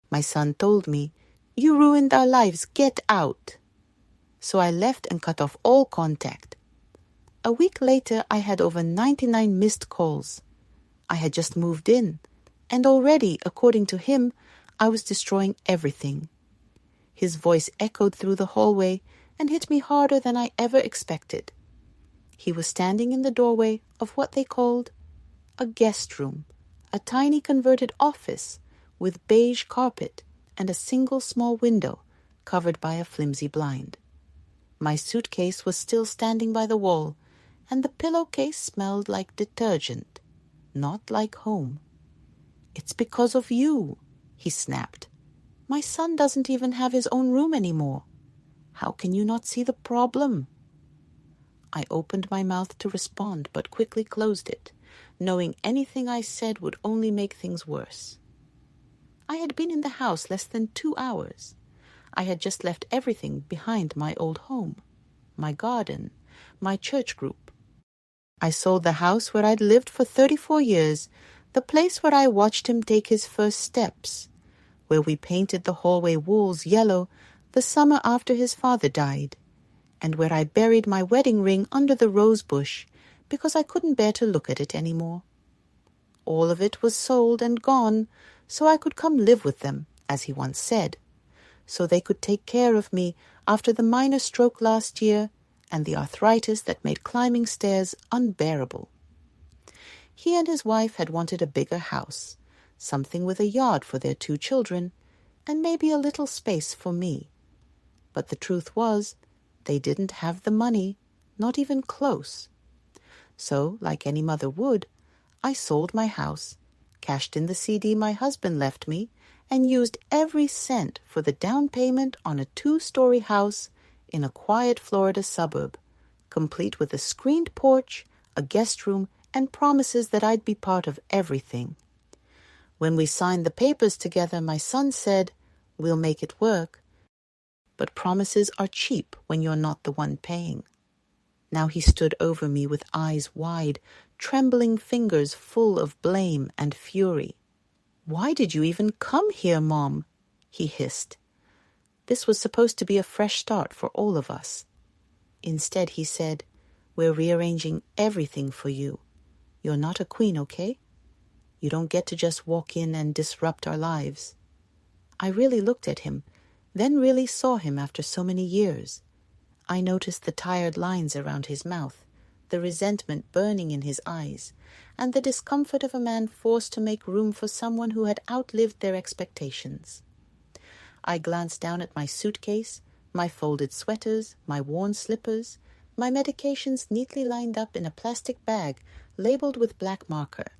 My son told me, "You ruined our lives, get out." So I left and cut off all contact. A week later, I had over 99 missed calls. I had just moved in, and already, according to him, I was destroying everything. His voice echoed through the hallway and hit me harder than I ever expected. He was standing in the doorway of what they called a guest room, a tiny converted office with beige carpet and a single small window covered by a flimsy blind. My suitcase was still standing by the wall, and the pillowcase smelled like detergent, not like home. "It's because of you," he snapped. "My son doesn't even have his own room anymore. How can you not see the problem?" I opened my mouth to respond, but quickly closed it, knowing anything I said would only make things worse. I had been in the house less than 2 hours. I had just left everything behind my old home, my garden, my church group. I sold the house where I'd lived for 34 years, the place where I watched him take his first steps, where we painted the hallway walls yellow the summer after his father died, and where I buried my wedding ring under the rose bush because I couldn't bear to look at it anymore. All of it was sold and gone, so I could come live with them, as he once said, so they could take care of me after the minor stroke last year and the arthritis that made climbing stairs unbearable. He and his wife had wanted a bigger house, something with a yard for their 2 children, and maybe a little space for me. But the truth was, they didn't have the money, not even close. So, like any mother would, I sold my house, cashed in the CD my husband left me, and used every cent for the down payment on a 2-story house in a quiet Florida suburb, complete with a screened porch, a guest room, and promises that I'd be part of everything. When we signed the papers together, my son said, "We'll make it work." But promises are cheap when you're not the one paying. Now he stood over me with eyes wide, trembling fingers full of blame and fury. "Why did you even come here, Mom?" he hissed. This was supposed to be a fresh start for all of us. Instead, he said, "We're rearranging everything for you. You're not a queen, okay? You don't get to just walk in and disrupt our lives." I really looked at him, then really saw him after so many years. I noticed the tired lines around his mouth, the resentment burning in his eyes, and the discomfort of a man forced to make room for someone who had outlived their expectations. I glanced down at my suitcase, my folded sweaters, my worn slippers, my medications neatly lined up in a plastic bag labeled with black marker.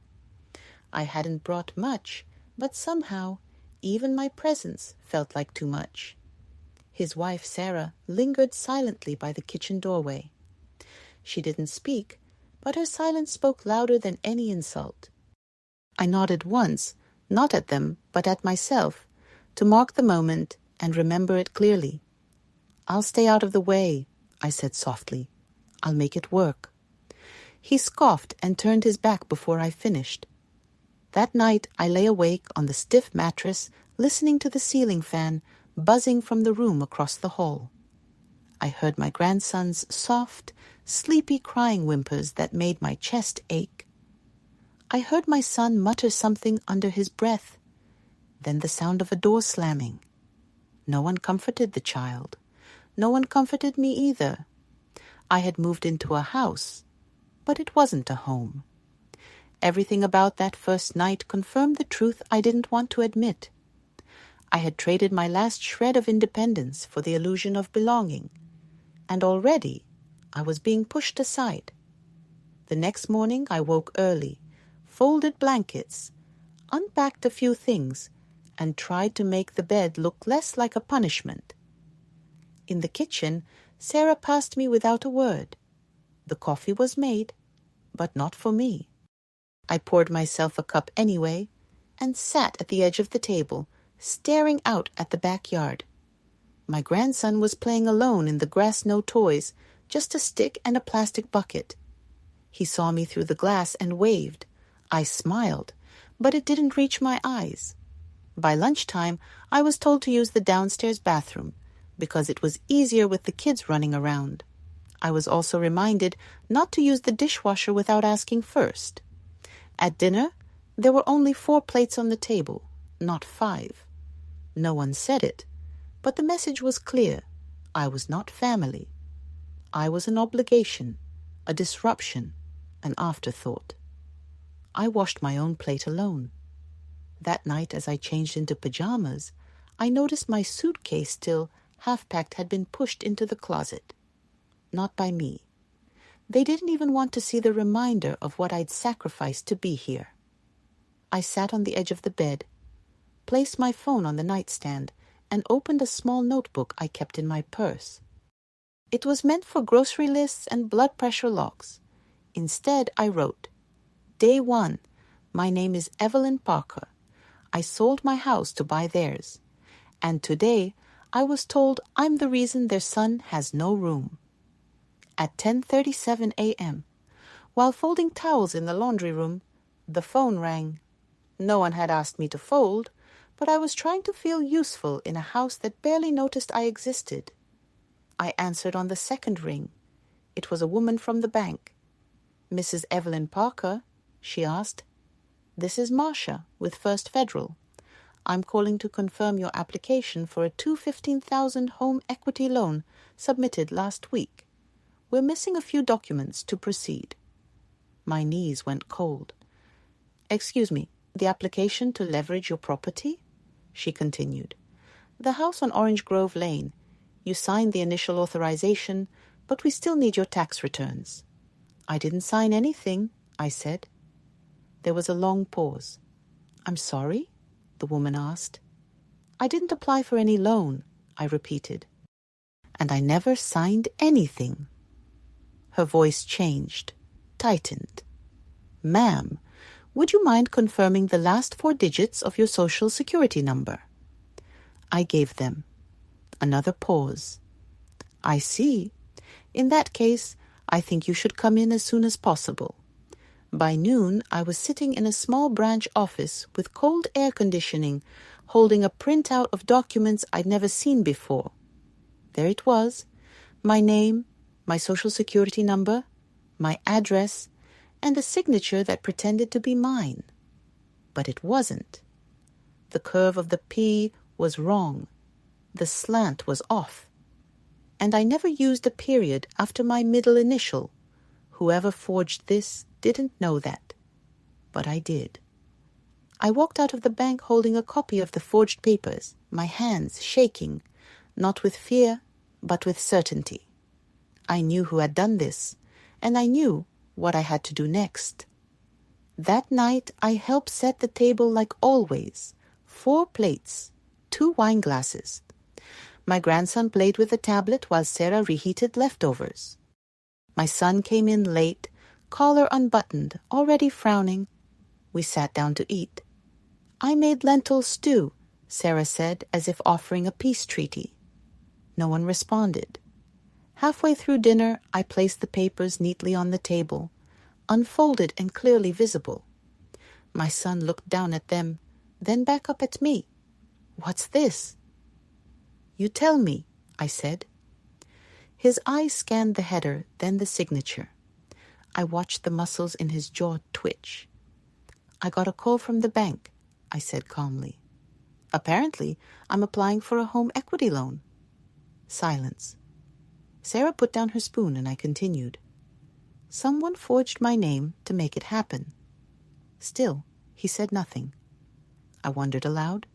I hadn't brought much, but somehow even my presence felt like too much. His wife, Sarah, lingered silently by the kitchen doorway. She didn't speak, but her silence spoke louder than any insult. I nodded once, not at them, but at myself, to mark the moment and remember it clearly. "I'll stay out of the way," I said softly. "I'll make it work." He scoffed and turned his back before I finished. That night I lay awake on the stiff mattress, listening to the ceiling fan buzzing from the room across the hall. I heard my grandson's soft, sleepy crying whimpers that made my chest ache. I heard my son mutter something under his breath, then the sound of a door slamming. No one comforted the child. No one comforted me either. I had moved into a house, but it wasn't a home. Everything about that first night confirmed the truth I didn't want to admit. I had traded my last shred of independence for the illusion of belonging, and already I was being pushed aside. The next morning I woke early, folded blankets, unpacked a few things, and tried to make the bed look less like a punishment. In the kitchen, Sarah passed me without a word. The coffee was made, but not for me. I poured myself a cup anyway, and sat at the edge of the table, staring out at the backyard. My grandson was playing alone in the grass, no toys, just a stick and a plastic bucket. He saw me through the glass and waved. I smiled, but it didn't reach my eyes. By lunchtime, I was told to use the downstairs bathroom because it was easier with the kids running around. I was also reminded not to use the dishwasher without asking first. At dinner, there were only 4 plates on the table, not 5. No one said it, but the message was clear. I was not family. I was an obligation, a disruption, an afterthought. I washed my own plate alone. That night, as I changed into pajamas, I noticed my suitcase, still half-packed, had been pushed into the closet. Not by me. They didn't even want to see the reminder of what I'd sacrificed to be here. I sat on the edge of the bed, placed my phone on the nightstand, and opened a small notebook I kept in my purse. It was meant for grocery lists and blood pressure logs. Instead, I wrote, Day 1. My name is Evelyn Parker. I sold my house to buy theirs. And today, I was told I'm the reason their son has no room. At 10:37 a.m., while folding towels in the laundry room, the phone rang. No one had asked me to fold, but I was trying to feel useful in a house that barely noticed I existed. I answered on the second ring. It was a woman from the bank. Mrs. Evelyn Parker, she asked. This is Marcia with First Federal. I'm calling to confirm your application for a $215,000 home equity loan submitted last week. We're missing a few documents to proceed. My knees went cold. Excuse me, the application to leverage your property? She continued. The house on Orange Grove Lane. You signed the initial authorization, but we still need your tax returns. I didn't sign anything, I said. There was a long pause. I'm sorry? The woman asked. I didn't apply for any loan, I repeated. And I never signed anything. Her voice changed, tightened. Ma'am, would you mind confirming the last 4 digits of your Social Security number? I gave them. Another pause. I see. In that case, I think you should come in as soon as possible. By noon, I was sitting in a small branch office with cold air conditioning, holding a printout of documents I'd never seen before. There it was, my name, my Social Security number, my address, and a signature that pretended to be mine. But it wasn't. The curve of the P was wrong. The slant was off. And I never used a period after my middle initial. Whoever forged this didn't know that. But I did. I walked out of the bank holding a copy of the forged papers, my hands shaking, not with fear, but with certainty. I knew who had done this, and I knew what I had to do next. That night, I helped set the table like always. 4 plates, 2 wine glasses. My grandson played with the tablet while Sarah reheated leftovers. My son came in late, collar unbuttoned, already frowning. We sat down to eat. I made lentil stew, Sarah said, as if offering a peace treaty. No one responded. Halfway through dinner, I placed the papers neatly on the table, unfolded and clearly visible. My son looked down at them, then back up at me. What's this? You tell me, I said. His eyes scanned the header, then the signature. I watched the muscles in his jaw twitch. I got a call from the bank, I said calmly. Apparently, I'm applying for a home equity loan. Silence. Sarah put down her spoon and I continued. Someone forged my name to make it happen. Still, he said nothing. I wondered aloud.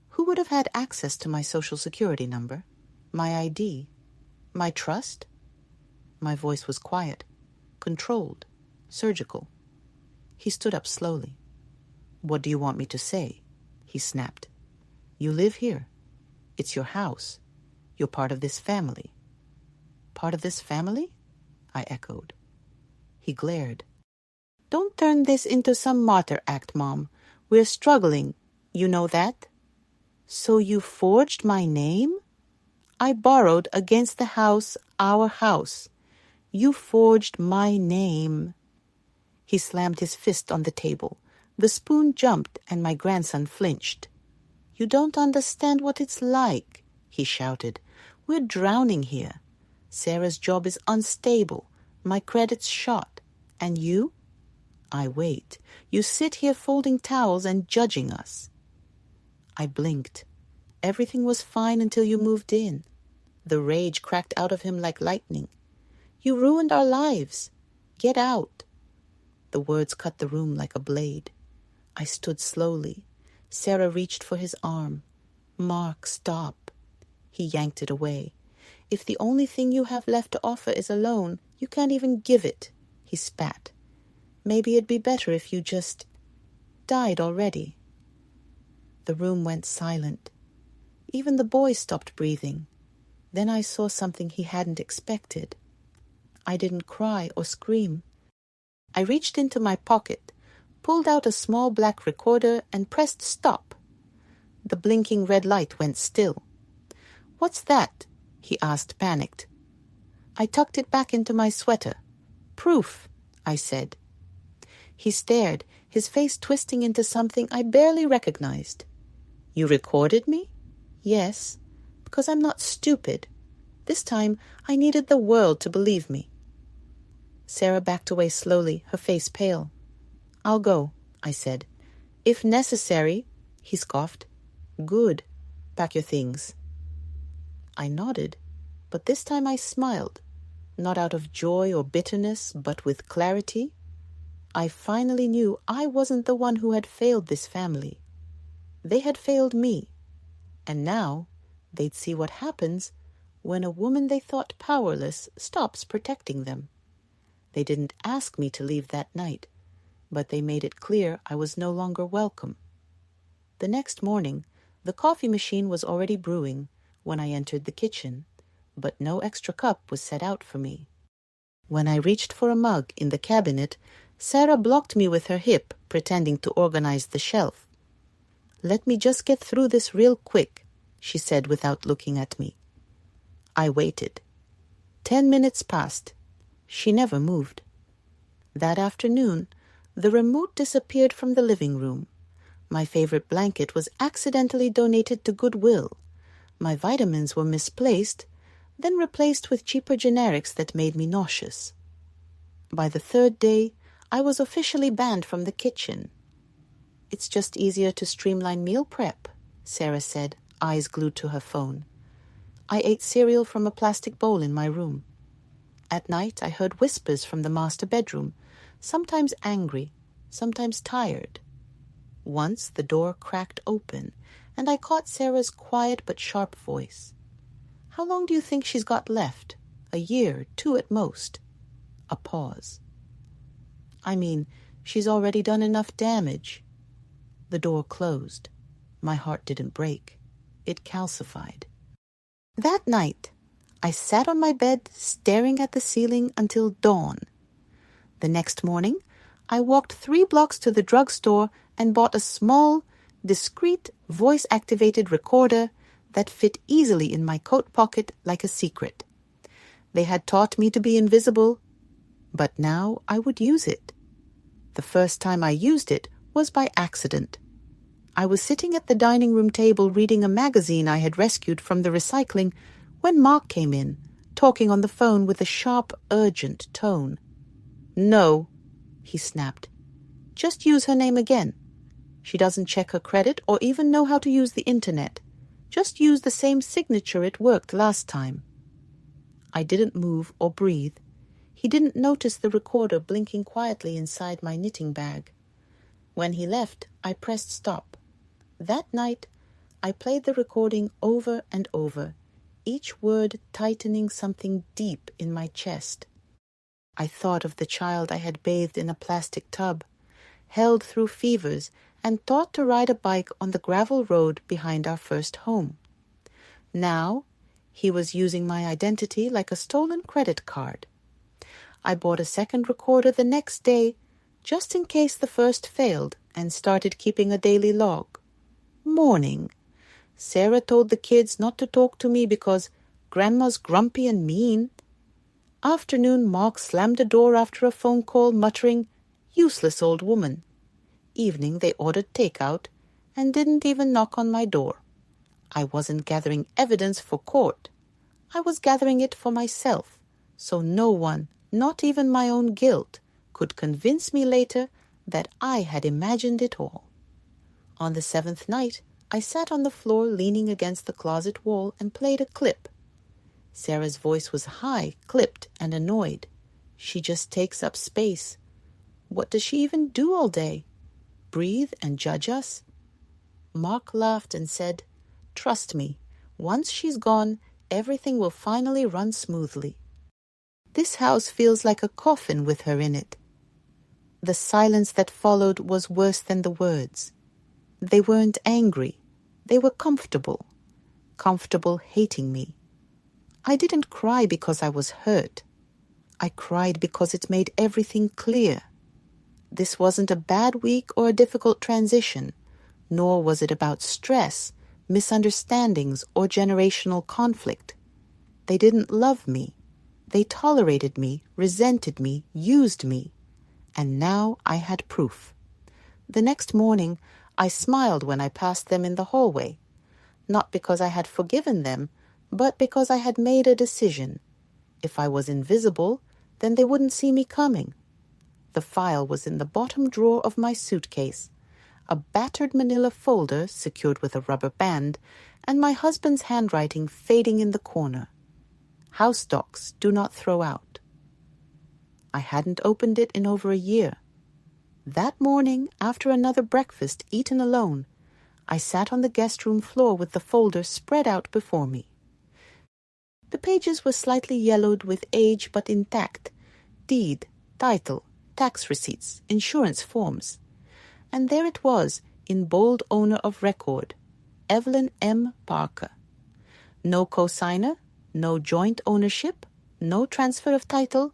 Who would have had access to my Social Security number, my ID, my trust? My voice was quiet, controlled, surgical. He stood up slowly. What do you want me to say? He snapped. You live here. It's your house. You're part of this family. Part of this family? I echoed. He glared. Don't turn this into some martyr act, Mom. We're struggling. You know that? So you forged my name? I borrowed against the house, our house. You forged my name. He slammed his fist on the table. The spoon jumped and my grandson flinched. "You don't understand what it's like," he shouted. "We're drowning here. Sarah's job is unstable. My credit's shot. And you? I wait. You sit here folding towels and judging us." I blinked. Everything was fine until you moved in. The rage cracked out of him like lightning. "You ruined our lives. Get out." The words cut the room like a blade. I stood slowly. Sarah reached for his arm. "Mark, stop." He yanked it away. "If the only thing you have left to offer is a loan, you can't even give it." He spat. "Maybe it'd be better if you just died already." The room went silent. Even the boy stopped breathing. Then I saw something he hadn't expected. I didn't cry or scream. I reached into my pocket, pulled out a small black recorder, and pressed stop. The blinking red light went still. "What's that?" he asked, panicked. I tucked it back into my sweater. "Proof," I said. He stared, his face twisting into something I barely recognized. "You recorded me?" "Yes, because I'm not stupid. This time I needed the world to believe me." Sarah backed away slowly, her face pale. "I'll go," I said. "If necessary," he scoffed. "Good. Pack your things." I nodded, but this time I smiled, not out of joy or bitterness, but with clarity. I finally knew I wasn't the one who had failed this family. They had failed me, and now they'd see what happens when a woman they thought powerless stops protecting them. They didn't ask me to leave that night, but they made it clear I was no longer welcome. The next morning, the coffee machine was already brewing when I entered the kitchen, but no extra cup was set out for me. When I reached for a mug in the cabinet, Sarah blocked me with her hip, pretending to organize the shelf. "Let me just get through this real quick," she said without looking at me. I waited. 10 minutes passed. She never moved. That afternoon, the remote disappeared from the living room. My favorite blanket was accidentally donated to Goodwill. My vitamins were misplaced, then replaced with cheaper generics that made me nauseous. By the third day, I was officially banned from the kitchen. "It's just easier to streamline meal prep," Sarah said, eyes glued to her phone. I ate cereal from a plastic bowl in my room. At night, I heard whispers from the master bedroom, sometimes angry, sometimes tired. Once the door cracked open, and I caught Sarah's quiet but sharp voice. "How long do you think she's got left? A year, 2 at most." A pause. "I mean, she's already done enough damage." The door closed. My heart didn't break. It calcified. That night, I sat on my bed staring at the ceiling until dawn. The next morning, I walked 3 blocks to the drugstore and bought a small, discreet, voice-activated recorder that fit easily in my coat pocket like a secret. They had taught me to be invisible, but now I would use it. The first time I used it was by accident. I was sitting at the dining room table reading a magazine I had rescued from the recycling when Mark came in, talking on the phone with a sharp, urgent tone. "No," he snapped. "Just use her name again. She doesn't check her credit or even know how to use the internet. Just use the same signature it worked last time." I didn't move or breathe. He didn't notice the recorder blinking quietly inside my knitting bag. When he left, I pressed stop. That night, I played the recording over and over, each word tightening something deep in my chest. I thought of the child I had bathed in a plastic tub, held through fevers, and taught to ride a bike on the gravel road behind our first home. Now, he was using my identity like a stolen credit card. I bought a second recorder the next day, just in case the first failed, and started keeping a daily log. Morning. Sarah told the kids not to talk to me because Grandma's grumpy and mean. Afternoon, Mark slammed the door after a phone call, muttering, "Useless old woman." Evening, they ordered takeout, and didn't even knock on my door. I wasn't gathering evidence for court. I was gathering it for myself, so no one, not even my own guilt, could convince me later that I had imagined it all. On the 7th night, I sat on the floor leaning against the closet wall and played a clip. Sarah's voice was high, clipped, and annoyed. She just takes up space. What does she even do all day? Breathe and judge us? Mark laughed and said, "Trust me, once she's gone, everything will finally run smoothly. This house feels like a coffin with her in it." The silence that followed was worse than the words. They weren't angry. They were comfortable. Comfortable hating me. I didn't cry because I was hurt. I cried because it made everything clear. This wasn't a bad week or a difficult transition, nor was it about stress, misunderstandings, or generational conflict. They didn't love me. They tolerated me, resented me, used me. And now I had proof. The next morning, I smiled when I passed them in the hallway, not because I had forgiven them, but because I had made a decision. If I was invisible, then they wouldn't see me coming. The file was in the bottom drawer of my suitcase, a battered manila folder secured with a rubber band, and my husband's handwriting fading in the corner. House docs do not throw out. I hadn't opened it in over a year. That morning, after another breakfast eaten alone, I sat on the guest room floor with the folder spread out before me. The pages were slightly yellowed with age but intact. Deed, title, tax receipts, insurance forms. And there it was, in bold owner of record, Evelyn M. Parker. No co-signer, no joint ownership, no transfer of title.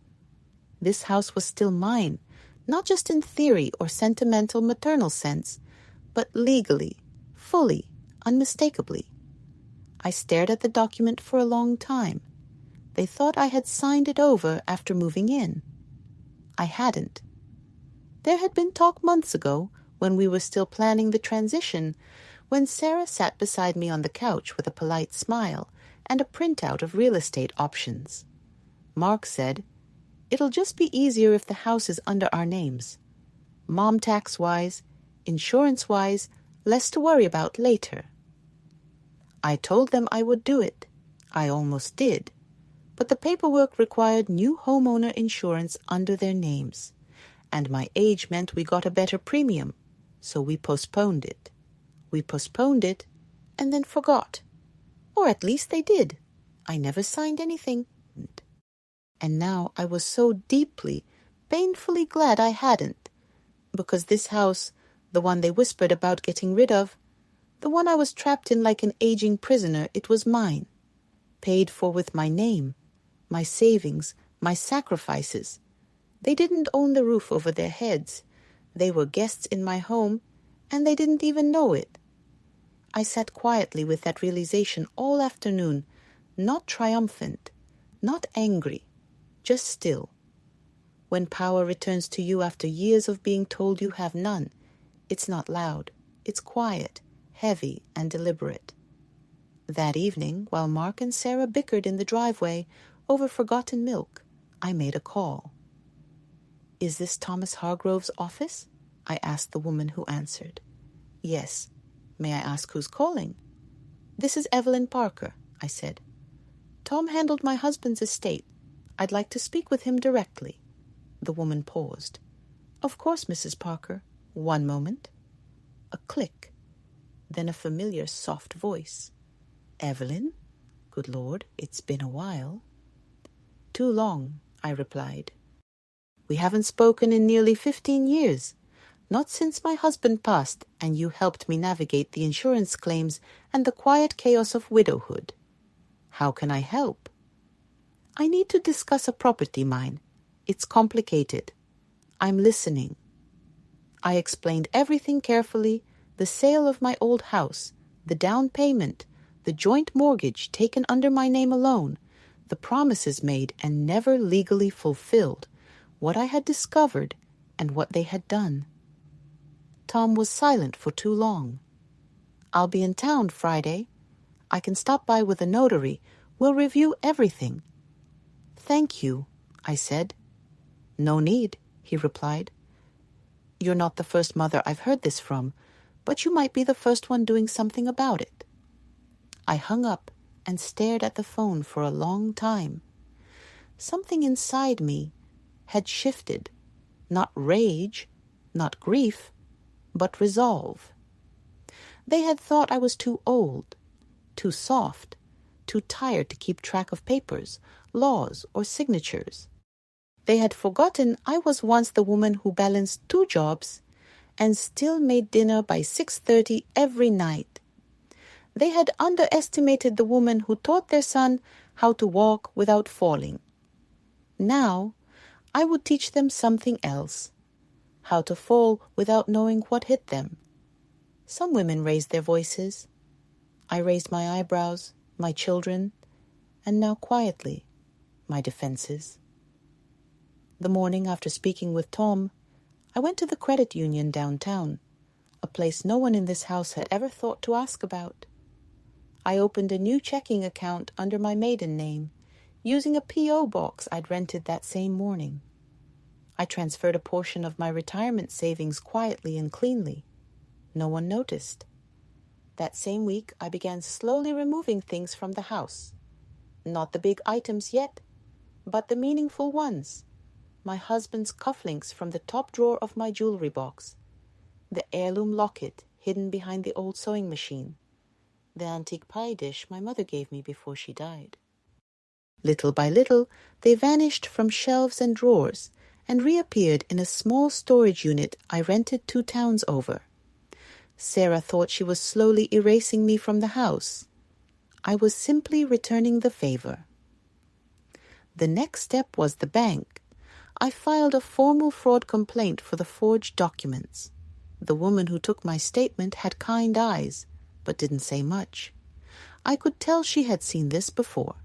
This house was still mine, not just in theory or sentimental maternal sense, but legally, fully, unmistakably. I stared at the document for a long time. They thought I had signed it over after moving in. I hadn't. There had been talk months ago, when we were still planning the transition, when Sarah sat beside me on the couch with a polite smile and a printout of real estate options. Mark said, "It'll just be easier if the house is under our names. Mom tax-wise, insurance-wise, less to worry about later." I told them I would do it. I almost did. But the paperwork required new homeowner insurance under their names, and my age meant we got a better premium, so we postponed it. We postponed it and then forgot. Or at least they did. I never signed anything. And now I was so deeply, painfully glad I hadn't, because this house, the one they whispered about getting rid of, the one I was trapped in like an aging prisoner, it was mine, paid for with my name, my savings, my sacrifices. They didn't own the roof over their heads. They were guests in my home, and they didn't even know it. I sat quietly with that realization all afternoon, not triumphant, not angry, just still. When power returns to you after years of being told you have none, it's not loud, it's quiet, heavy, and deliberate. That evening, while Mark and Sarah bickered in the driveway over forgotten milk, I made a call. "Is this Thomas Hargrove's office?" I asked the woman who answered. "Yes. May I ask who's calling?" "This is Evelyn Parker," I said. "Tom handled my husband's estate. I'd like to speak with him directly." The woman paused. "Of course, Mrs. Parker. One moment." A click. Then a familiar soft voice. "Evelyn? Good Lord, it's been a while." "Too long," I replied. "We haven't spoken in nearly 15 years. Not since my husband passed and you helped me navigate the insurance claims and the quiet chaos of widowhood. How can I help?" "I need to discuss a property mine. It's complicated. I'm listening." I explained everything carefully, the sale of my old house, the down payment, the joint mortgage taken under my name alone, the promises made and never legally fulfilled, what I had discovered and what they had done. Tom was silent for too long. I'll be in town Friday. I can stop by with a notary. We'll review everything." "Thank you," I said. "No need," he replied. "You're not the first mother I've heard this from, but you might be the first one doing something about it." I hung up and stared at the phone for a long time. Something inside me had shifted. Not rage, not grief, but resolve. They had thought I was too old, too soft, too tired to keep track of papers, laws, or signatures. They had forgotten I was once the woman who balanced 2 jobs and still made dinner by 6:30 every night. They had underestimated the woman who taught their son how to walk without falling. Now, I would teach them something else, how to fall without knowing what hit them. Some women raised their voices. I raised my eyebrows, my children, and now quietly, my defenses. The morning after speaking with Tom, I went to the credit union downtown, a place no one in this house had ever thought to ask about. I opened a new checking account under my maiden name, using a P.O. box I'd rented that same morning. I transferred a portion of my retirement savings quietly and cleanly. No one noticed. That same week, I began slowly removing things from the house. Not the big items yet, but the meaningful ones. My husband's cufflinks from the top drawer of my jewelry box, the heirloom locket hidden behind the old sewing machine, the antique pie dish my mother gave me before she died. Little by little, they vanished from shelves and drawers and reappeared in a small storage unit I rented 2 towns over. Sarah thought she was slowly erasing me from the house. I was simply returning the favor. The next step was the bank. I filed a formal fraud complaint for the forged documents. The woman who took my statement had kind eyes, but didn't say much. I could tell she had seen this before.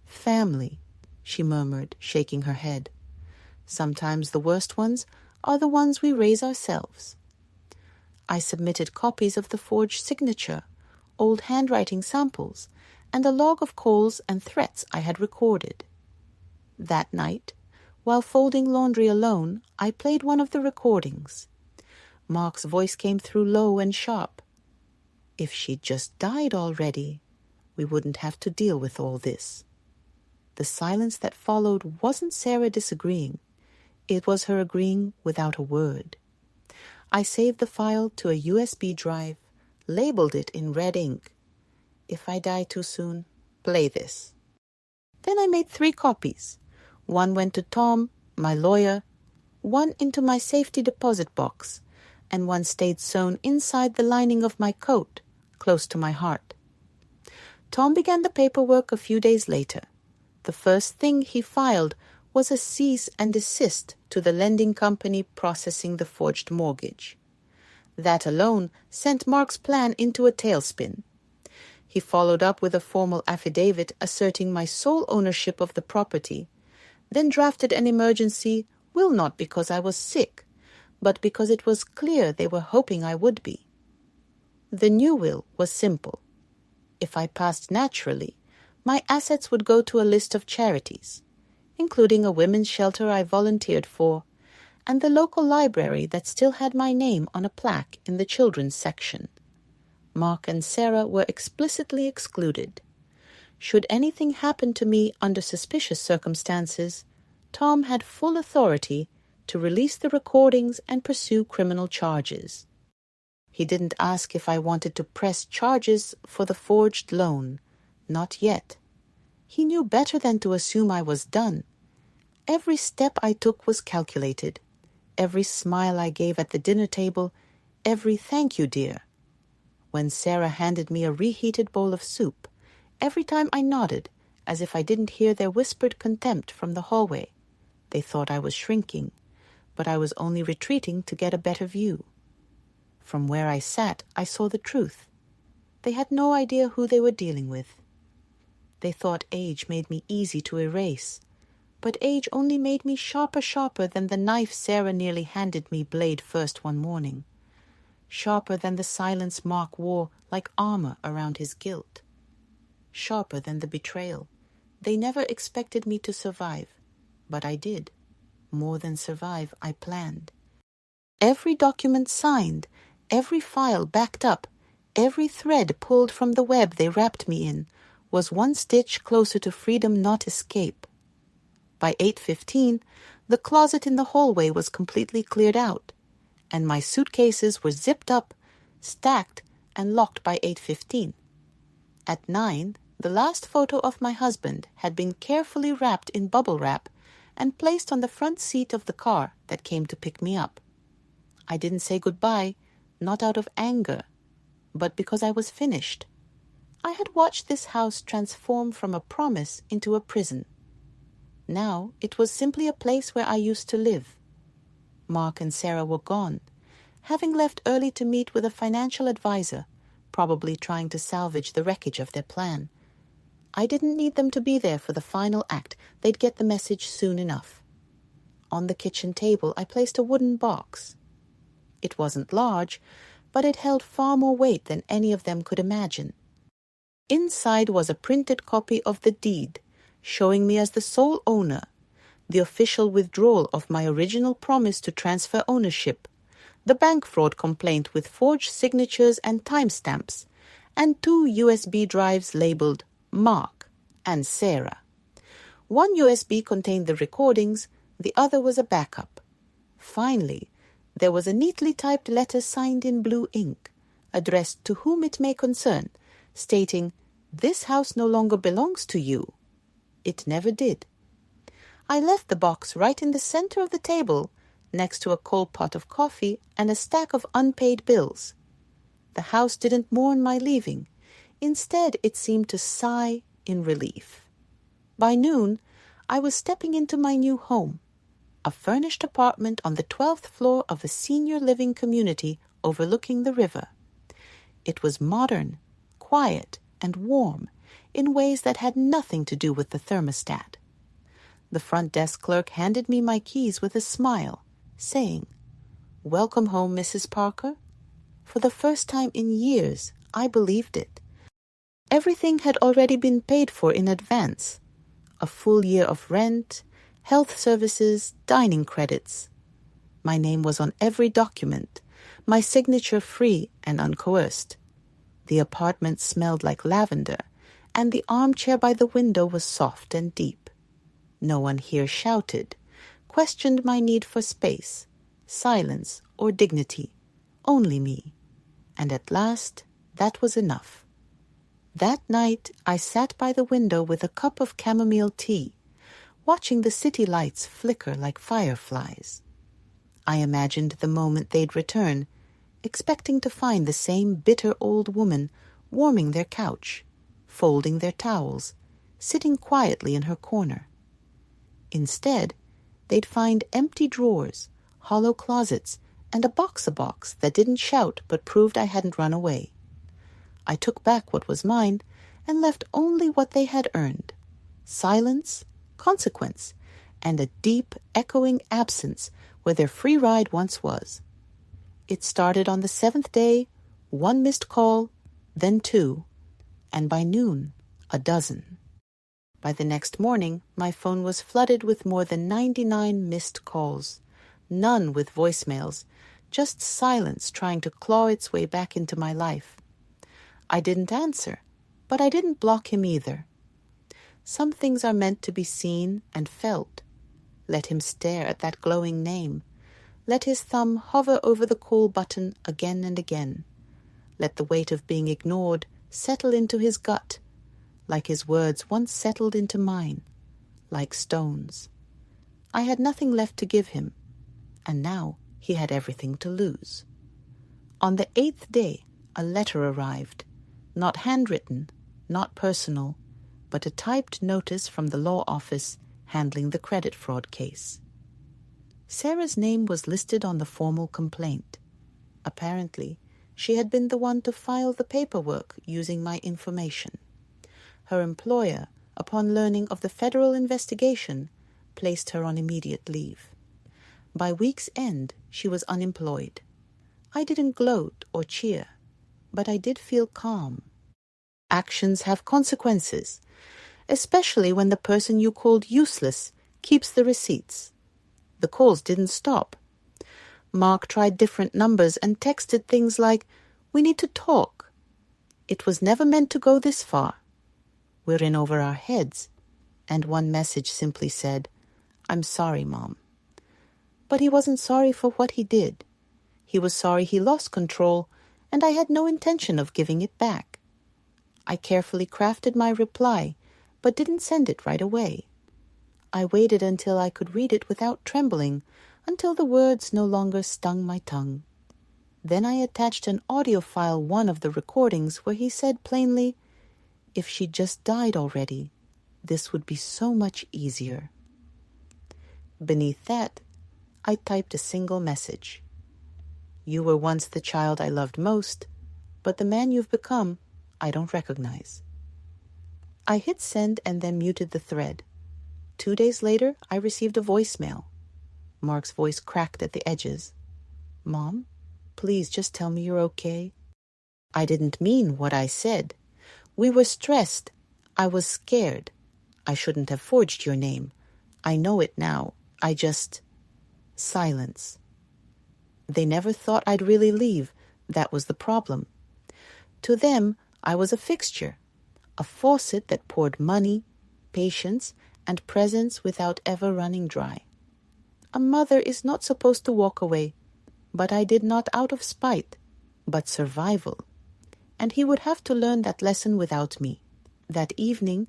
"Family," she murmured, shaking her head. "Sometimes the worst ones are the ones we raise ourselves." I submitted copies of the forged signature, old handwriting samples, and a log of calls and threats I had recorded. That night, while folding laundry alone, I played one of the recordings. Mark's voice came through low and sharp. If she'd just died already, we wouldn't have to deal with all this. The silence that followed wasn't Sarah disagreeing. It was her agreeing without a word. I saved the file to a USB drive, labeled it in red ink. If I die too soon, play this. Then I made 3 copies. One went to Tom, my lawyer, one into my safety deposit box, and one stayed sewn inside the lining of my coat, close to my heart. Tom began the paperwork a few days later. The first thing he filed was a cease and desist to the lending company processing the forged mortgage. That alone sent Mark's plan into a tailspin. He followed up with a formal affidavit asserting my sole ownership of the property, then drafted an emergency will not because I was sick, but because it was clear they were hoping I would be. The new will was simple. If I passed naturally, my assets would go to a list of charities, including a women's shelter I volunteered for, and the local library that still had my name on a plaque in the children's section. Mark and Sarah were explicitly excluded. Should anything happen to me under suspicious circumstances, Tom had full authority to release the recordings and pursue criminal charges. He didn't ask if I wanted to press charges for the forged loan. Not yet. He knew better than to assume I was done. Every step I took was calculated. Every smile I gave at the dinner table, every "thank you, dear." When Sarah handed me a reheated bowl of soup, every time I nodded, as if I didn't hear their whispered contempt from the hallway. They thought I was shrinking, but I was only retreating to get a better view. From where I sat, I saw the truth. They had no idea who they were dealing with. They thought age made me easy to erase, but age only made me sharper than the knife Sarah nearly handed me blade first one morning. sharper than the silence Mark wore like armor around his guilt, sharper than the betrayal. They never expected me to survive, but I did. More than survive, I planned. Every document signed, every file backed up, every thread pulled from the web they wrapped me in was one stitch closer to freedom, not escape. By 8:15, the closet in the hallway was completely cleared out, and my suitcases were zipped up, stacked, and locked by 8:15. At 9, the last photo of my husband had been carefully wrapped in bubble wrap and placed on the front seat of the car that came to pick me up. I didn't say goodbye, not out of anger, but because I was finished. I had watched this house transform from a promise into a prison. Now it was simply a place where I used to live. Mark and Sarah were gone, having left early to meet with a financial advisor, probably trying to salvage the wreckage of their plan. I didn't need them to be there for the final act. They'd get the message soon enough. On the kitchen table, I placed a wooden box. It wasn't large, but it held far more weight than any of them could imagine. Inside was a printed copy of the deed, showing me as the sole owner, the official withdrawal of my original promise to transfer ownership, the bank fraud complaint with forged signatures and timestamps, and 2 USB drives labeled Mark and Sarah. One USB contained the recordings, the other was a backup. Finally, there was a neatly typed letter signed in blue ink, addressed to whom it may concern, stating, "This house no longer belongs to you." It never did. I left the box right in the center of the table, next to a cold pot of coffee and a stack of unpaid bills. The house didn't mourn my leaving. Instead, it seemed to sigh in relief. By noon, I was stepping into my new home, a furnished apartment on the 12th floor of a senior living community overlooking the river. It was modern, quiet, and warm in ways that had nothing to do with the thermostat. The front desk clerk handed me my keys with a smile, saying, "Welcome home, Mrs. Parker." For the first time in years, I believed it. Everything had already been paid for in advance. A full year of rent, health services, dining credits. My name was on every document, my signature free and uncoerced. The apartment smelled like lavender, and the armchair by the window was soft and deep. No one here shouted, questioned my need for space, silence, or dignity. Only me. And at last, that was enough. That night, I sat by the window with a cup of chamomile tea, watching the city lights flicker like fireflies. I imagined the moment they'd return, expecting to find the same bitter old woman warming their couch, folding their towels, sitting quietly in her corner. Instead, they'd find empty drawers, hollow closets, and a box that didn't shout but proved I hadn't run away. I took back what was mine and left only what they had earned: silence, consequence, and a deep, echoing absence where their free ride once was. It started on the 7th day, 1 missed call, then 2, and by noon, a dozen. By the next morning, my phone was flooded with more than 99 missed calls, none with voicemails, just silence trying to claw its way back into my life. I didn't answer, but I didn't block him either. Some things are meant to be seen and felt. Let him stare at that glowing name. Let his thumb hover over the call button again and again. Let the weight of being ignored settle into his gut, like his words once settled into mine, like stones. I had nothing left to give him, and now he had everything to lose. On the 8th day, a letter arrived, not handwritten, not personal, but a typed notice from the law office handling the credit fraud case. Sarah's name was listed on the formal complaint. Apparently, she had been the one to file the paperwork using my information. Her employer, upon learning of the federal investigation, placed her on immediate leave. By week's end, she was unemployed. I didn't gloat or cheer, but I did feel calm. Actions have consequences, especially when the person you called useless keeps the receipts. The calls didn't stop. Mark tried different numbers and texted things like, "We need to talk." It was never meant to go this far. We're in over our heads. And one message simply said, "I'm sorry, Mom." But he wasn't sorry for what he did. He was sorry he lost control, and I had no intention of giving it back. I carefully crafted my reply, but didn't send it right away. I waited until I could read it without trembling, until the words no longer stung my tongue. Then I attached an audio file, one of the recordings, where he said plainly, "If she just died already, this would be so much easier." Beneath that, I typed a single message. "You were once the child I loved most, but the man you've become, I don't recognize." I hit send and then muted the thread. 2 days later, I received a voicemail. Mark's voice cracked at the edges. "Mom, please just tell me you're okay." I didn't mean what I said. We were stressed. I was scared. I shouldn't have forged your name. I know it now. I just... Silence. They never thought I'd really leave. That was the problem. To them, I was a fixture, a faucet that poured money, patience, and presence without ever running dry. A mother is not supposed to walk away, but I did not out of spite, but survival. And he would have to learn that lesson without me. That evening,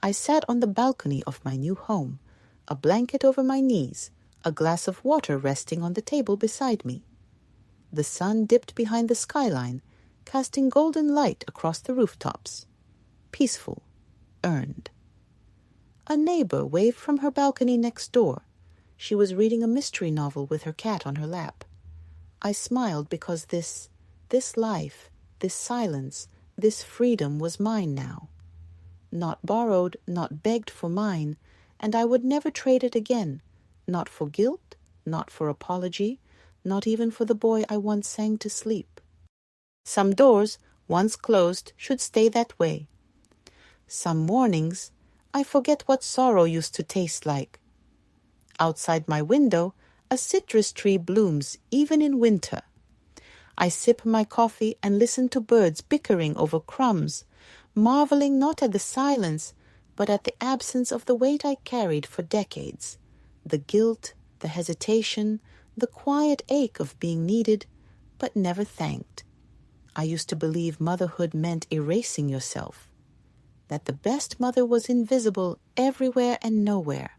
I sat on the balcony of my new home, a blanket over my knees, a glass of water resting on the table beside me. The sun dipped behind the skyline, casting golden light across the rooftops. Peaceful, earned. A neighbor waved from her balcony next door. She was reading a mystery novel with her cat on her lap. I smiled because this life, this silence, this freedom was mine now. Not borrowed, not begged for mine, and I would never trade it again, not for guilt, not for apology, not even for the boy I once sang to sleep. Some doors, once closed, should stay that way. Some mornings, I forget what sorrow used to taste like. Outside my window, a citrus tree blooms even in winter. I sip my coffee and listen to birds bickering over crumbs, marveling not at the silence, but at the absence of the weight I carried for decades, the guilt, the hesitation, the quiet ache of being needed, but never thanked. I used to believe motherhood meant erasing yourself, that the best mother was invisible everywhere and nowhere,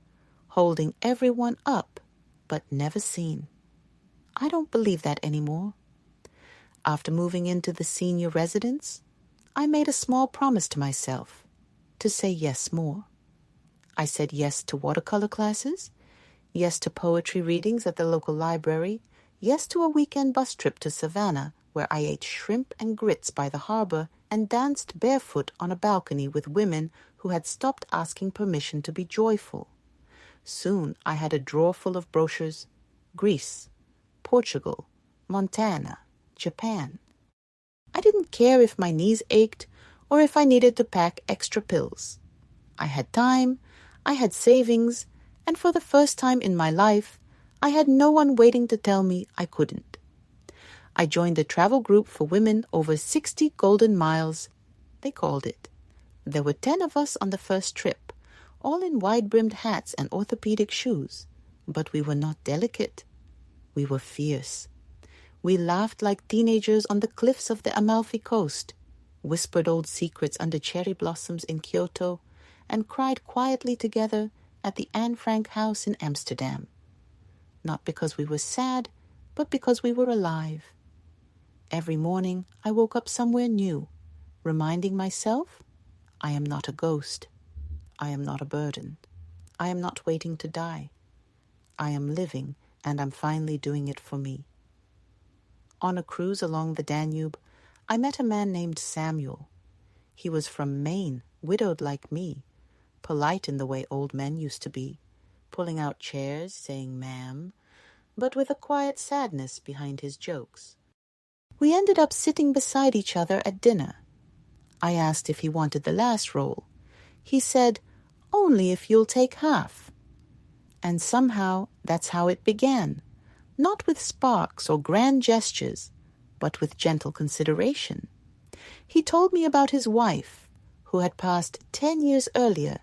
holding everyone up, but never seen. I don't believe that anymore. After moving into the senior residence, I made a small promise to myself to say yes more. I said yes to watercolor classes, yes to poetry readings at the local library, yes to a weekend bus trip to Savannah, where I ate shrimp and grits by the harbor and danced barefoot on a balcony with women who had stopped asking permission to be joyful. Soon I had a drawer full of brochures: Greece, Portugal, Montana, Japan. I didn't care if my knees ached or if I needed to pack extra pills. I had time, I had savings, and for the first time in my life, I had no one waiting to tell me I couldn't. I joined a travel group for women over 60 golden miles, they called it. There were 10 of us on the first trip, all in wide-brimmed hats and orthopedic shoes. But we were not delicate. We were fierce. We laughed like teenagers on the cliffs of the Amalfi Coast, whispered old secrets under cherry blossoms in Kyoto, and cried quietly together at the Anne Frank house in Amsterdam. Not because we were sad, but because we were alive. Every morning I woke up somewhere new, reminding myself, I am not a ghost. I am not a burden. I am not waiting to die. I am living, and I'm finally doing it for me. On a cruise along the Danube, I met a man named Samuel. He was from Maine, widowed like me, polite in the way old men used to be, pulling out chairs, saying ma'am, but with a quiet sadness behind his jokes. We ended up sitting beside each other at dinner. I asked if he wanted the last roll. He said, "Only if you'll take half." And somehow that's how it began, not with sparks or grand gestures, but with gentle consideration. He told me about his wife, who had passed 10 years earlier,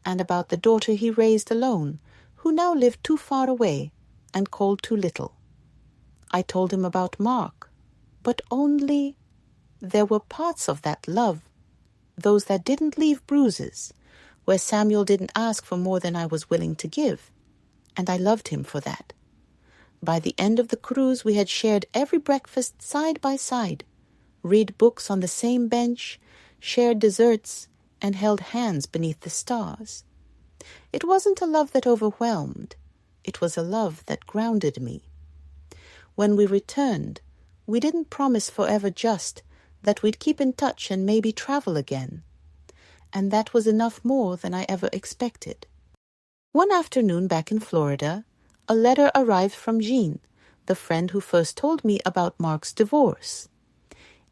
and about the daughter he raised alone, who now lived too far away and called too little. I told him about Mark, but only there were parts of that love, those that didn't leave bruises, where Samuel didn't ask for more than I was willing to give, and I loved him for that. By the end of the cruise, we had shared every breakfast side by side, read books on the same bench, shared desserts, and held hands beneath the stars. It wasn't a love that overwhelmed. It was a love that grounded me. When we returned, we didn't promise forever, just that we'd keep in touch and maybe travel again. And that was enough more than I ever expected. One afternoon back in Florida, a letter arrived from Jean, the friend who first told me about Mark's divorce.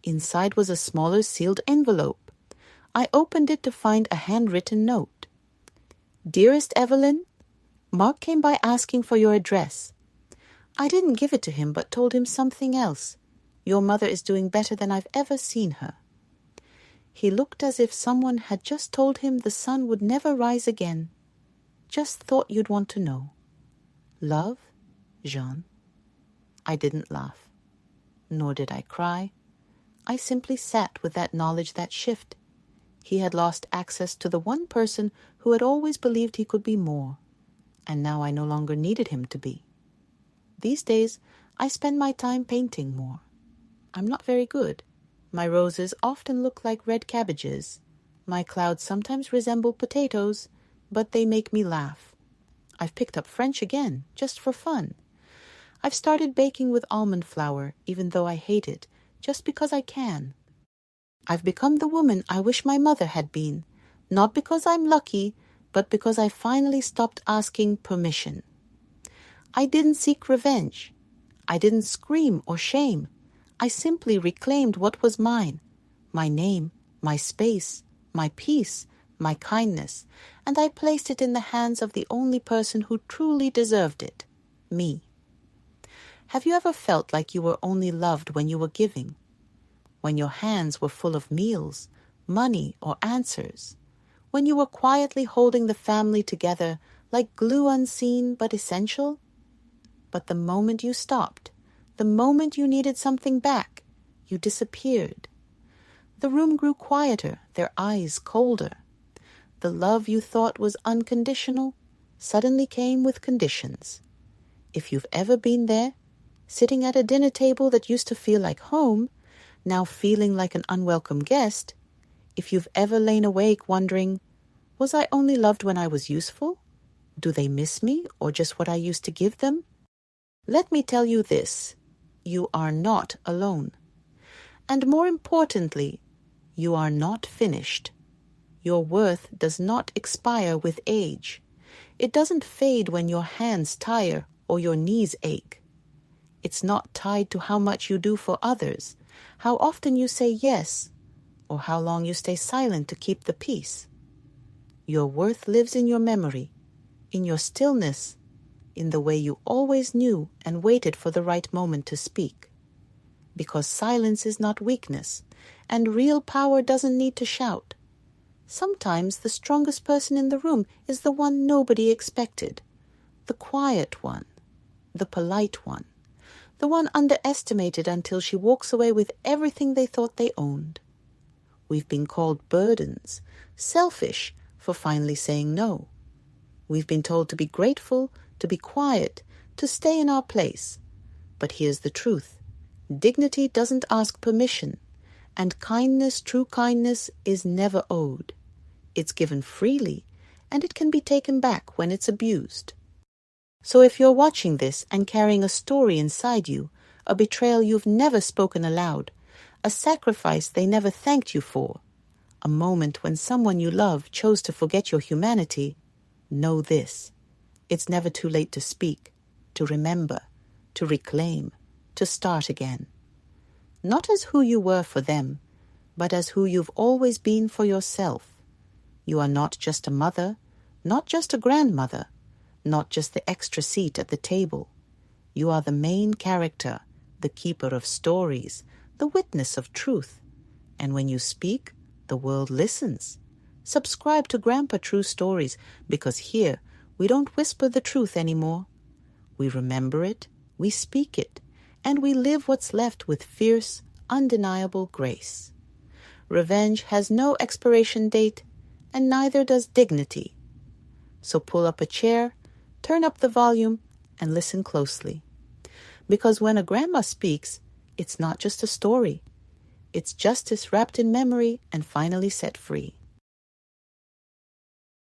Inside was a smaller sealed envelope. I opened it to find a handwritten note. "Dearest Evelyn, Mark came by asking for your address. I didn't give it to him, but told him something else. Your mother is doing better than I've ever seen her." He looked as if someone had just told him the sun would never rise again. "Just thought you'd want to know. Love, Jean." I didn't laugh, nor did I cry. I simply sat with that knowledge, that shift. He had lost access to the one person who had always believed he could be more, and now I no longer needed him to be. These days, I spend my time painting more. I'm not very good. My roses often look like red cabbages. My clouds sometimes resemble potatoes, but they make me laugh. I've picked up French again, just for fun. I've started baking with almond flour, even though I hate it, just because I can. I've become the woman I wish my mother had been, not because I'm lucky, but because I finally stopped asking permission. I didn't seek revenge. I didn't scream or shame. I simply reclaimed what was mine, my name, my space, my peace, my kindness, and I placed it in the hands of the only person who truly deserved it, me. Have you ever felt like you were only loved when you were giving? When your hands were full of meals, money, or answers? When you were quietly holding the family together like glue, unseen but essential? But the moment you stopped, the moment you needed something back, you disappeared. The room grew quieter, their eyes colder. The love you thought was unconditional suddenly came with conditions. If you've ever been there, sitting at a dinner table that used to feel like home, now feeling like an unwelcome guest, if you've ever lain awake wondering, was I only loved when I was useful? Do they miss me, or just what I used to give them? Let me tell you this, you are not alone. And more importantly, you are not finished. Your worth does not expire with age. It doesn't fade when your hands tire or your knees ache. It's not tied to how much you do for others, how often you say yes, or how long you stay silent to keep the peace. Your worth lives in your memory, in your stillness, in the way you always knew and waited for the right moment to speak. Because silence is not weakness, and real power doesn't need to shout. Sometimes the strongest person in the room is the one nobody expected, the quiet one, the polite one, the one underestimated until she walks away with everything they thought they owned. We've been called burdens, selfish for finally saying no. We've been told to be grateful, to be quiet, to stay in our place. But here's the truth. Dignity doesn't ask permission, and kindness, true kindness, is never owed. It's given freely, and it can be taken back when it's abused. So if you're watching this and carrying a story inside you, a betrayal you've never spoken aloud, a sacrifice they never thanked you for, a moment when someone you love chose to forget your humanity, know this. It's never too late to speak, to remember, to reclaim, to start again. not as who you were for them, but as who you've always been for yourself. You are not just a mother, not just a grandmother, not just the extra seat at the table. You are the main character, the keeper of stories, the witness of truth. And when you speak, the world listens. Subscribe to Grandpa True Stories, because here we don't whisper the truth anymore. We remember it, we speak it, and we live what's left with fierce, undeniable grace. Revenge has no expiration date, and neither does dignity. So pull up a chair, turn up the volume, and listen closely. Because when a grandma speaks, it's not just a story. It's justice wrapped in memory and finally set free.